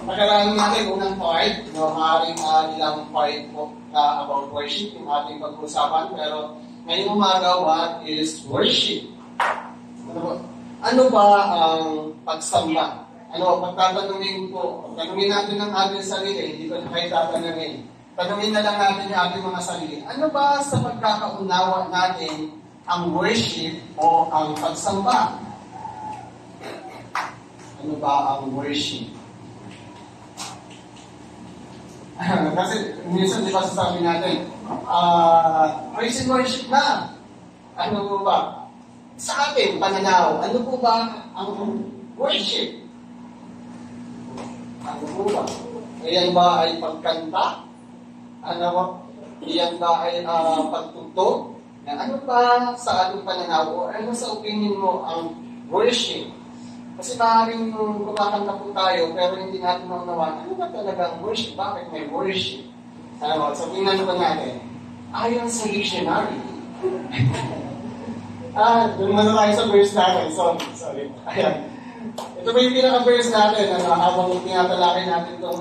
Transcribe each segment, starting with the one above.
Pagkakaroon natin unang part, maaaring ilang part po about worship yung ating pag-usapan, pero ngayong umaga, what is worship? Ano ba ang pagsamba? Pagtatanungin natin ang ating sarili, hindi ko na kayo tatanungin. Tanungin na lang natin yung ating mga sarili. Ano ba sa pagkakaunawa natin ang worship o ang pagsamba? Ano ba ang worship? Kasi minsan di ba sasabi natin, praise and worship na. Ano po ba? Sa ating pananaw, ano po ba ang worship? Ano po ba? Iyan ba ay pagkanta? Iyan ba ay pagtugtog? Ano ba sa ating pananaw o ano sa opinion mo ang worship? Kasi maaaring kumakanta po tayo pero hindi natin maunawan, ano ba talaga ang worship? Bakit may worship? So tingnan po natin. Ayon sa dictionary. Doon muna tayo sa verse natin. Sorry. Ayan. Ito ba yung pinaka-verse natin? Habang tinatalakay natin itong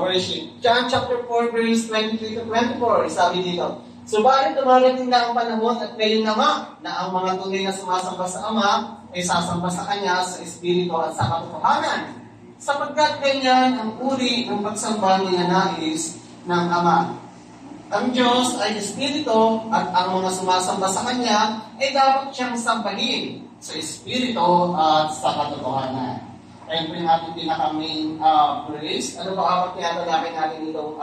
worship. John chapter 4 verse 23 to 24. Sabi dito, subalit dumarating na ang panahon at ngayon naman na ang mga tunay na sumasamba sa Ama ay sasamba sa Kanya sa Espiritu at sa katotohanan. Sapagkat ganyan ang uri ng pagsamba ninanais ng Ama. Ang Diyos ay Espiritu at ang mga sumasamba sa Kanya ay dapat siyang sambahin sa Espiritu at sa katotohanan. Ayun po yung ating pinaka-main praise. Ano ba kapag tinatalakay natin itong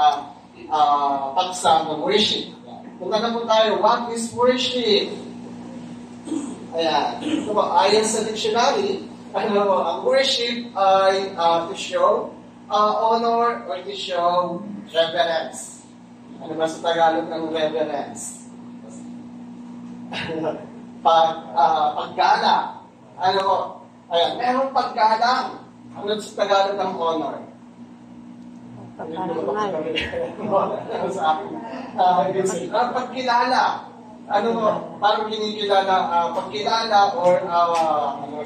pagsamba, worship? Punta na po tayo, what is worship? Ayan. So, ayon sa dictionary, ang worship ay to show honor or to show reverence. Ano ba sa Tagalog ng reverence? Paggala. Ayan, merong paggalang. Ano sa Tagalog ng honor? Pagkilala. Parang kinikilala, pagkilala or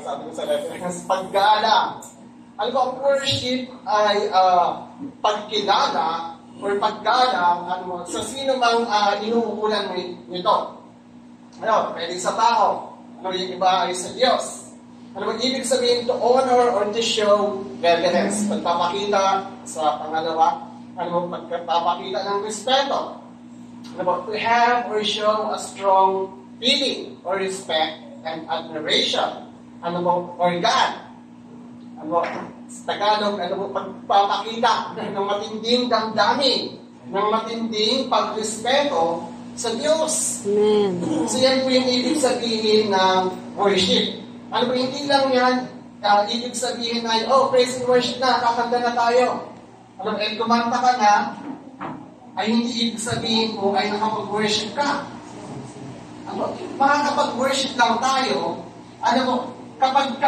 sabi ko sa reference, paggalang. Ang worship ay pagkilala or paggalang sa sino mang inuukulan mo nito. Pwede sa tao. Yung iba ay sa Diyos. Ibig sabihin to honor or to show reverence. Pagpapakita sa pangalawa, pagpapakita ng respeto. To have or show a strong feeling or respect and admiration. Or God. Sa Tagalog, pagpapakita ng matinding damdamin, ng matinding pagrespeto sa Diyos. Amen. So yan po yung ibig sabihin ng worship. Hindi lang yan, ibig sabihin na, praise and worship na, kakanta na tayo. Kumanta ka na, ay hindi ibig sabihin mo ay nakapag-worship ka. Makakapag-worship lang tayo, kapag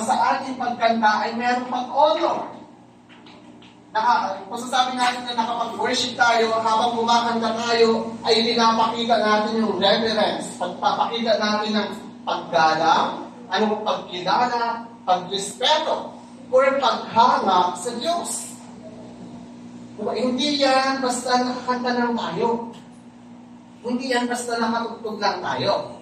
sa ating pagkanta ay meron pag-honor. Kung sasabi natin na nakapag-worship tayo, habang kumakanta tayo, ay pinapakita natin yung reverence. Pagpapakita natin ng paggalang, pagkilala, pagrespeto, or paghanga sa Diyos. Hindi yan basta nakakanta lang tayo. Hindi yan basta nakatugtog lang tayo.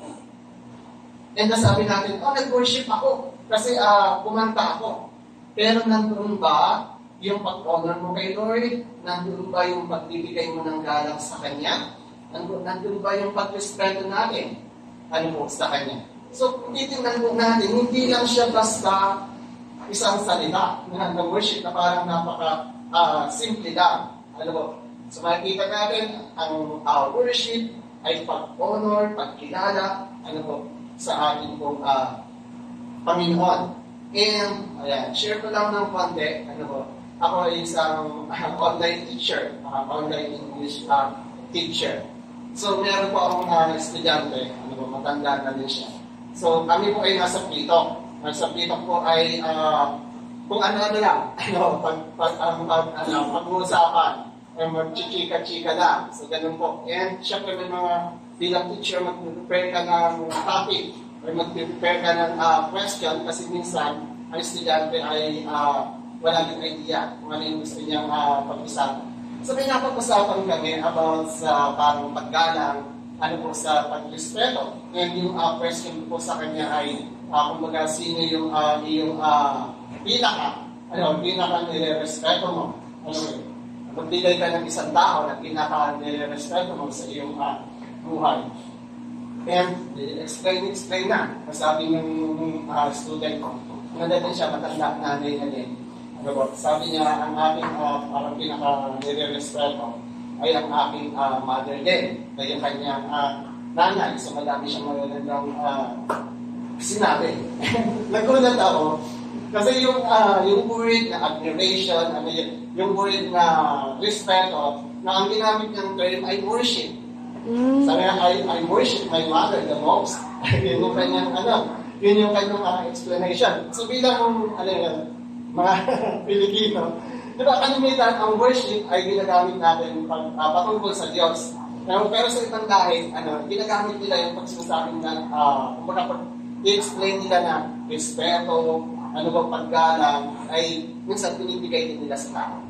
And nasabi natin, nag-worship ako kasi kumanta ako. Pero nandun ba yung pag-honor mo kay Lord? Nandun ba yung pagbibigay mo ng galang sa Kanya? Nandun ba yung pagrespeto natin? Sa Kanya? So, titingnan po natin, hindi lang siya basta isang salita na worship na parang simple lang. So makikita natin ang worship ay pag-honor, pagkilala, sa ating pong Panginoon. And, share ko lang ng konti, ako ay isang online teacher, online English teacher. So, meron po akong estudyante, matanda na din siya. So, kami po ay nasa Pito. Nasa Pito po ay kung ano-ano lang, pag-uusapan, mag-chika-chika lang. So, ganun po. And, syempre, may mga bilang teacher, mag-prepare ka ng topic, or mag-prepare ka ng question, kasi minsan, ang estudyante ay wala din idea kung ano yung gusto niyang pag-usapan. So may napag-usapan kami about sa parang paggalang, ano po sa pag-respeto. And yung question po sa kanya ay, kumbaga, sino yung pinaka nire-respeto mo? Ano, magbigay ka ng isang tao na pinaka nire-respeto mo sa iyong buhay. And explain na. Sabi ng student ko, nandun siya, matanda nanay na din. Sabi niya, ang aking parang pinaka nire-respeto ay ang aking mother din. Kaya yung kanyang nanay. So madami siyang magandang sinabi. Nagulat ako. Kasi yung word na admiration, yung word na respeto, na ang ginamit niyang term ay worship. Sabi nga, I worship my mother the most. Yun yung kanyang, yun yung kanyang explanation. So bilang, mga Pilipino, di ba, kalimitan, ang worship ay ginagamit natin patungkol sa Diyos. Pero sa ibang dahil, ginagamit nila yung pagsasabi na, kumbaga pag i-explain nila na respeto, paggalang, ay minsan pinibigay din nila sa tao.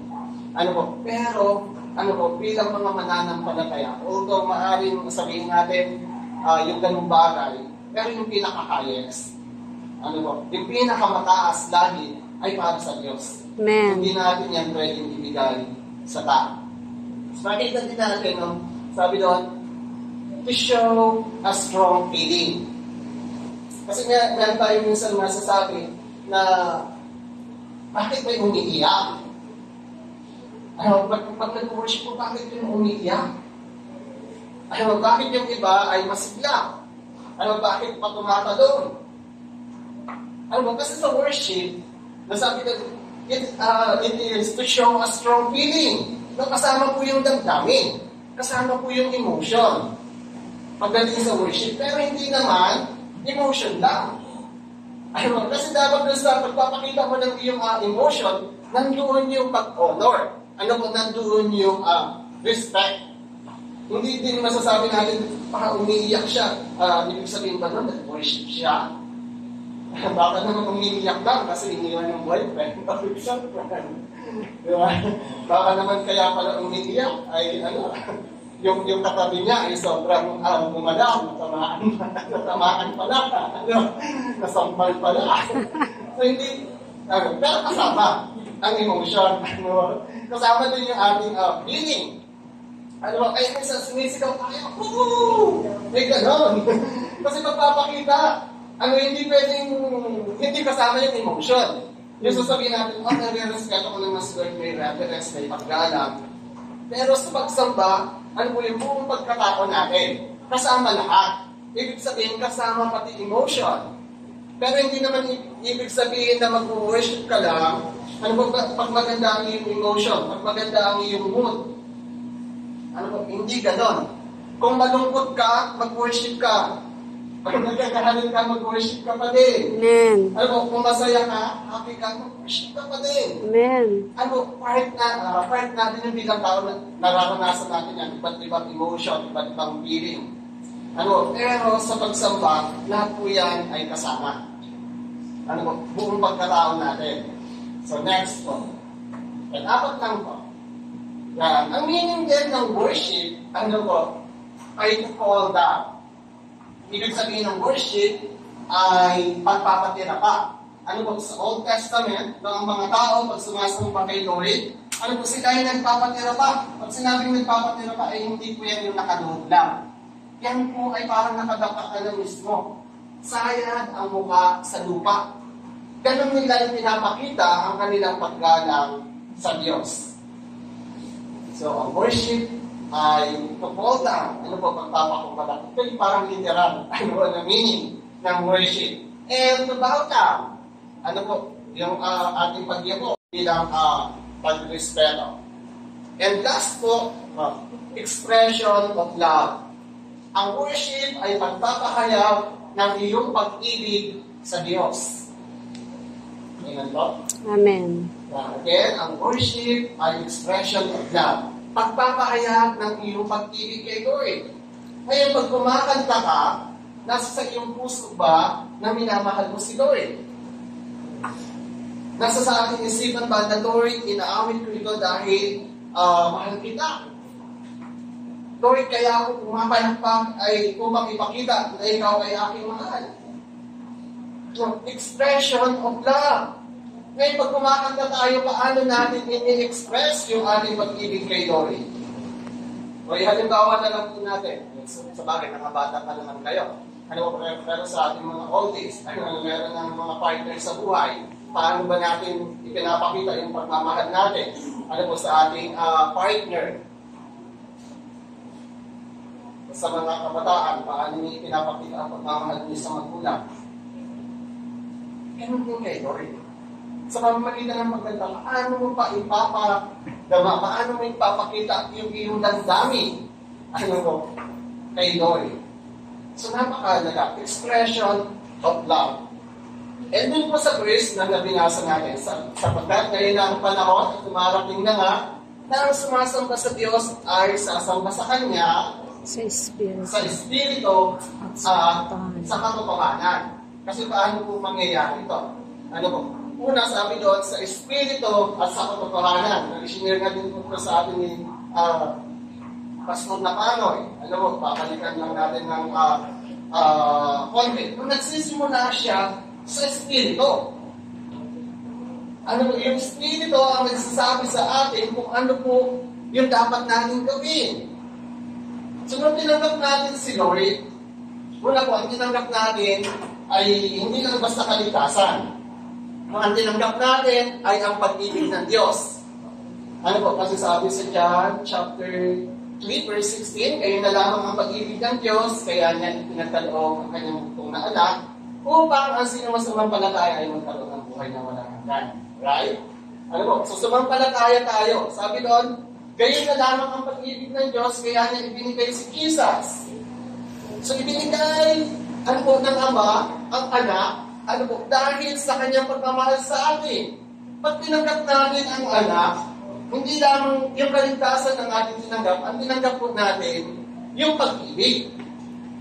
Pero, bilang mga mananampalataya, although maaaring sabihin natin yung ganung bagay, pero yung pinaka-highest, yung pinaka-mataas lagi ay para sa Diyos. Amen. Hindi natin yan pwedeng ibigay sa tao. So, makikita din natin, sabi doon, to show a strong feeling. Kasi meron tayo minsan masasabi na bakit may umiiyak? Pag nag-worship ko, bakit yung umiiyak? Bakit yung iba ay masigla? Bakit pa tumatalon? Kasi sa worship, nasabi na, it is to show a strong feeling. Kasama po yung damdamin. Kasama po yung emotion. Pagdating sa worship. Pero hindi naman emotion lang. Kasi dapat doon sa pagpapakita mo ng iyong emotion, nandoon yung pag-honor. Nandoon yung respect. Hindi din masasabi natin, umiiyak siya. Ibig sabihin ba nun, nag-worship siya? Baka naman umiiyak lang kasi iniwan ng boyfriend o girlfriend. Diba? Baka naman kaya pala umiiyak ay yung katabi niya ay sobrang gumalaw, natamaan pala, nasampal pala. So hindi, pero kasama ang emotion. Kasama din yung ating feeling. Ay minsan sumisigaw tayo, woo! May ganon. Kasi magpapakita, hindi kasama yung emotion. Yung sasabihin natin, nare-respeto ko ng mas good, may reverence, may paggalang. Pero sa pagsamba, yung buong pagkatao natin, kasama lahat. Ibig sabihin, kasama pati emotion. Pero hindi naman ibig sabihin na mag-worship ka lang, pag maganda ang iyong emotion, pag maganda ang iyong mood. Hindi ganon. Kung malungkot ka, mag-worship ka. Pag nagkakahalin ka, mag-worship ka pa din. Amen. Kung masaya ka, happy ka, mag-worship ka pa din. Amen. Part natin yung bilang tao na nararanasan natin yan, iba't ibang emotion, iba't ibang feeling. Pero sa pagsamba, lahat po yan ay kasama. Buong pagkatao natin. So next po. At apat lang po. Ang meaning din ng worship, ay to fall down. Ibig sabihin ng worship ay pagpapatira pa. Sa Old Testament, ang mga tao, pag sumasamba kay Lord, sila ay nagpapatira pa. Pag sinabing nagpapatira pa, ay hindi po yan yung nakaluhod lang. Yan po ay parang nakadapa ka na mismo. Sayad ang mukha sa lupa. Ganun nila yung pinapakita ang kanilang paggalang sa Diyos. So, ang worship ay to fall down. Pagpapakumbala. Ito yung parang literal. Ang meaning ng worship. And to bow down. Yung ating pagyabo bilang pagrespeto. And last po, expression of love. Ang worship ay pagpapahayag ng iyong pag-ibig sa Diyos. Amen po? Amen. Again, ang worship ay expression of love. Pagpapahayag ng iyong pag-ibig kay Lord. Ngayon, pag kumakanta ka, nasa sa iyong puso ba na minamahal mo si Lord? Nasa sa ating isipan ba na, Lord, inaawit ko ito dahil mahal kita. Lord, kaya ako pumapayakpak ay upang ipakita na ikaw ay aking mahal. So, expression of love. Ngayon, pag kumakanta tayo, paano natin ini-express yung ating pag-ibig kay Lord? O, halimbawa na lang po natin. Sa bagay, nakabata pa naman kayo. Pero sa ating mga oldies, meron ng mga partner sa buhay, paano ba natin ipinapakita yung pagmamahal natin? Ano po sa ating partner? Sa mga kabataan, paano niya ipinapakita ang pagmamahal niya sa magulang? Ganun din kay Lord. Sa pamamagitan ng maganda, paano mo pa ipapadama, paano mo ipapakita yung iyong damdamin? Ano mo? Kay Lord. So napakalaga, expression of love. And dun po sa verse na nabinasa natin, sapagkat ngayon na ang panahon at dumarating na nga, na ang sumasamba sa Diyos ay sasamba sa Kanya, sa Espiritu, sa katotohanan. Kasi paano po mangyayari ito? Ano po? Una, sabi doon, sa Espiritu at sa katotohanan. Nag-share na din po sa atin ni Pastor Napanoy. Ano po, papalikan lang natin ng konti. Nung nagsisimula siya sa Espiritu. Ano po, yung Espiritu ang nagsasabi sa atin kung ano po yung dapat natin gawin. So, nung tinanggap natin si Lord, una po, ang tinanggap natin ay hindi lang basta kaligtasan. Ang tinanggap natin ay ang pag-ibig ng Diyos. Ano po, kasi sabi sa John chapter 3, verse 16, kayo na lamang ang pag-ibig ng Diyos, kaya niya pinagkaloob ang kanyang butong na anak, upang ang sino masumampalataya ay magkaroon ng buhay na walang hanggan. Right? Ano po, so sumampalataya tayo. Sabi doon, gayon na lamang ang pag-ibig ng Diyos, kaya niya ibinigay si Jesus. So ibinigay, ano po, ng Ama, ang anak, ano po, dahil sa kanyang pagmamahal sa atin. Pag tinanggap natin ang anak, hindi lamang yung kaligtasan ng ating tinanggap, ang tinanggap po natin, yung pag-ibig.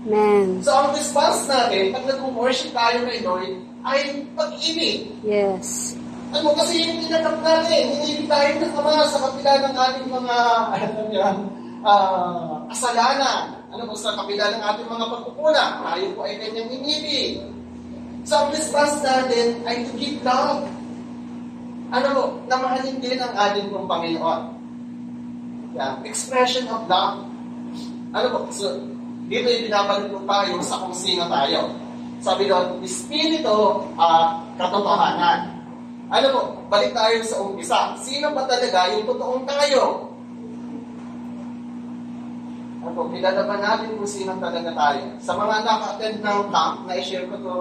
Amen. So ang response natin, pag nag-worship tayo kay Lord, ay pag-ibig. Yes. Ano, kasi yung tinanggap natin, hindi tayo ng Ama sa kapila ng ating mga, kasalanan. Ano po, sa kapila ng ating mga pagkukulang, tayo po ay kanyang inibig. So ang response natin ay to give love. Ano po, na mahalin din ang ating pong Panginoon. Yan, expression of love. Ano po, so dito yung binabalik po tayo sa kung sino tayo. Sabi doon, Espiritu at katotohanan. Ano po, balik tayo sa umpisa. Sino ba talaga yung totoong tayo? Ano po, pinadaban natin kung sino talaga tayo. Sa mga naka-attend ng camp, na-share ko to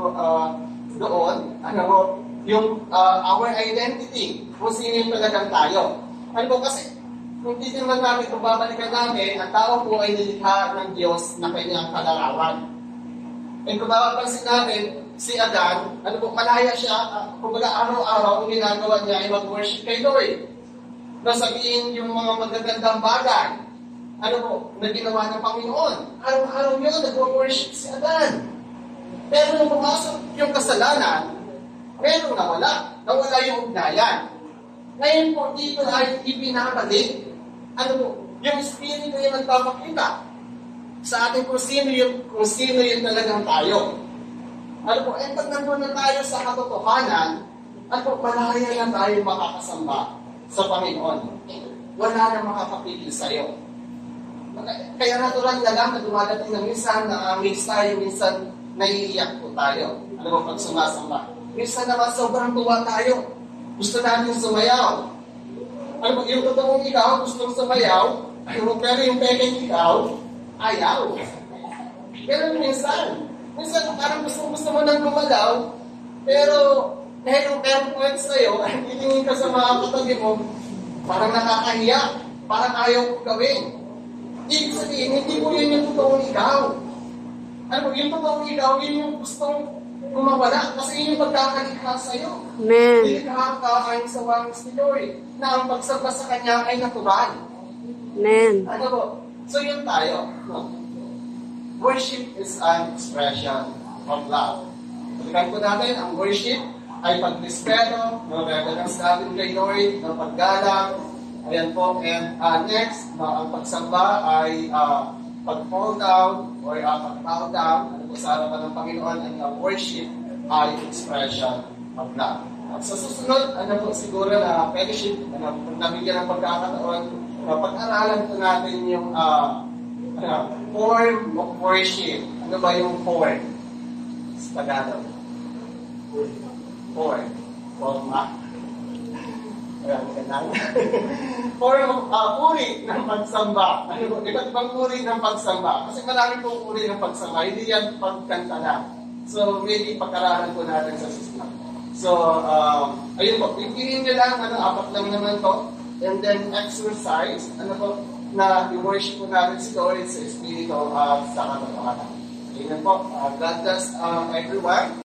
doon, ano po, yung our identity, kung sino yung talagang tayo. Ano po, kasi kung titignan namin, kung babalikan namin, ang tao po ay nilikha ng Diyos na kanyang kalarawan. And kung mapapansin natin, si Adan, ano po, malaya siya, kumbaga araw-araw, ang ginagawa niya ay mag-worship kay Lord. Nasabihin yung mga magagandang bagay, ano po, na ginawa ng Panginoon. Araw-araw yun, nag-worship si Adan. Pero nung pumasok yung kasalanan, meron nawala yung ugnayan. Ngayon po, dito ay ibinabalik, ano po, yung Espiritu yung nagpapakita sa ating kung sino yung talagang tayo. Ano po, pag nandun na tayo sa katotohanan, ano po, malaya na tayo makakasamba sa Panginoon. Wala na makakapigil sa'yo. Kaya natural na lang na dumadating na minsan na amaze tayo, minsan naiiyak po tayo. Ano po, pag sumasamba. Minsan naman sobrang tuwa tayo. Gusto natin sumayaw. Ano po, yung totoong ikaw, gustong sumayaw, pero yung peking ikaw, ayaw. Pero minsan parang gusto mo nang lumalaw, pero dahil yung airport sa'yo, titingin ka sa mga katabi mo, parang nakakahiya, parang ayaw ko gawin. Ibig sabihin, hindi mo yun yung totoong ikaw. Ano po, yung totoong ikaw, yun yung gustong kumawala, kasi yun yung pagkakalikha sa'yo. Amen. Hindi ka kakain sa wangis ni Lord, na ang pagsamba sa Kanya ay natural. Amen. Ano po? So yun tayo. No? Worship is an expression of love. Balikan po natin, ang worship ay pagrespeto, no, reverence natin kay Lord, no, paggalang. Ayan po. And next, no, ang pagsamba ay pag-fall down or pag-bow down, ano po sa harapan ng Panginoon, and worship ay expression of love. At sa susunod, ano po siguro na fellowship, ano, kung nabigyan ng pagkakataon, pag-aralan po natin yung form of worship. Ano ba yung form? Sa Tagalog. Form. Forma. Ayan, ganang. Form of uri ng pagsamba. Ano po? Iba't ibang uri ng pagsamba. Kasi marami pong uri ng pagsamba. Hindi yan pagkanta lang. So, maybe pag-aralan po natin sa susunod. So, ayun po. Pipiliin nyo lang, apat lang naman to. And then, exercise. Ano po? Na i-worship po natin si Lord sa Espiritu at sa katotohanan. Ayan po. God bless everyone.